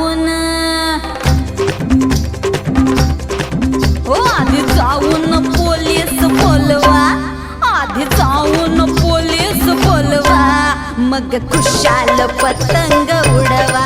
जाऊन आधी जाऊन पोलीस बोलवा, आधी जाऊन पोलीस बोलवा, मग खुशाल पतंग उडवा.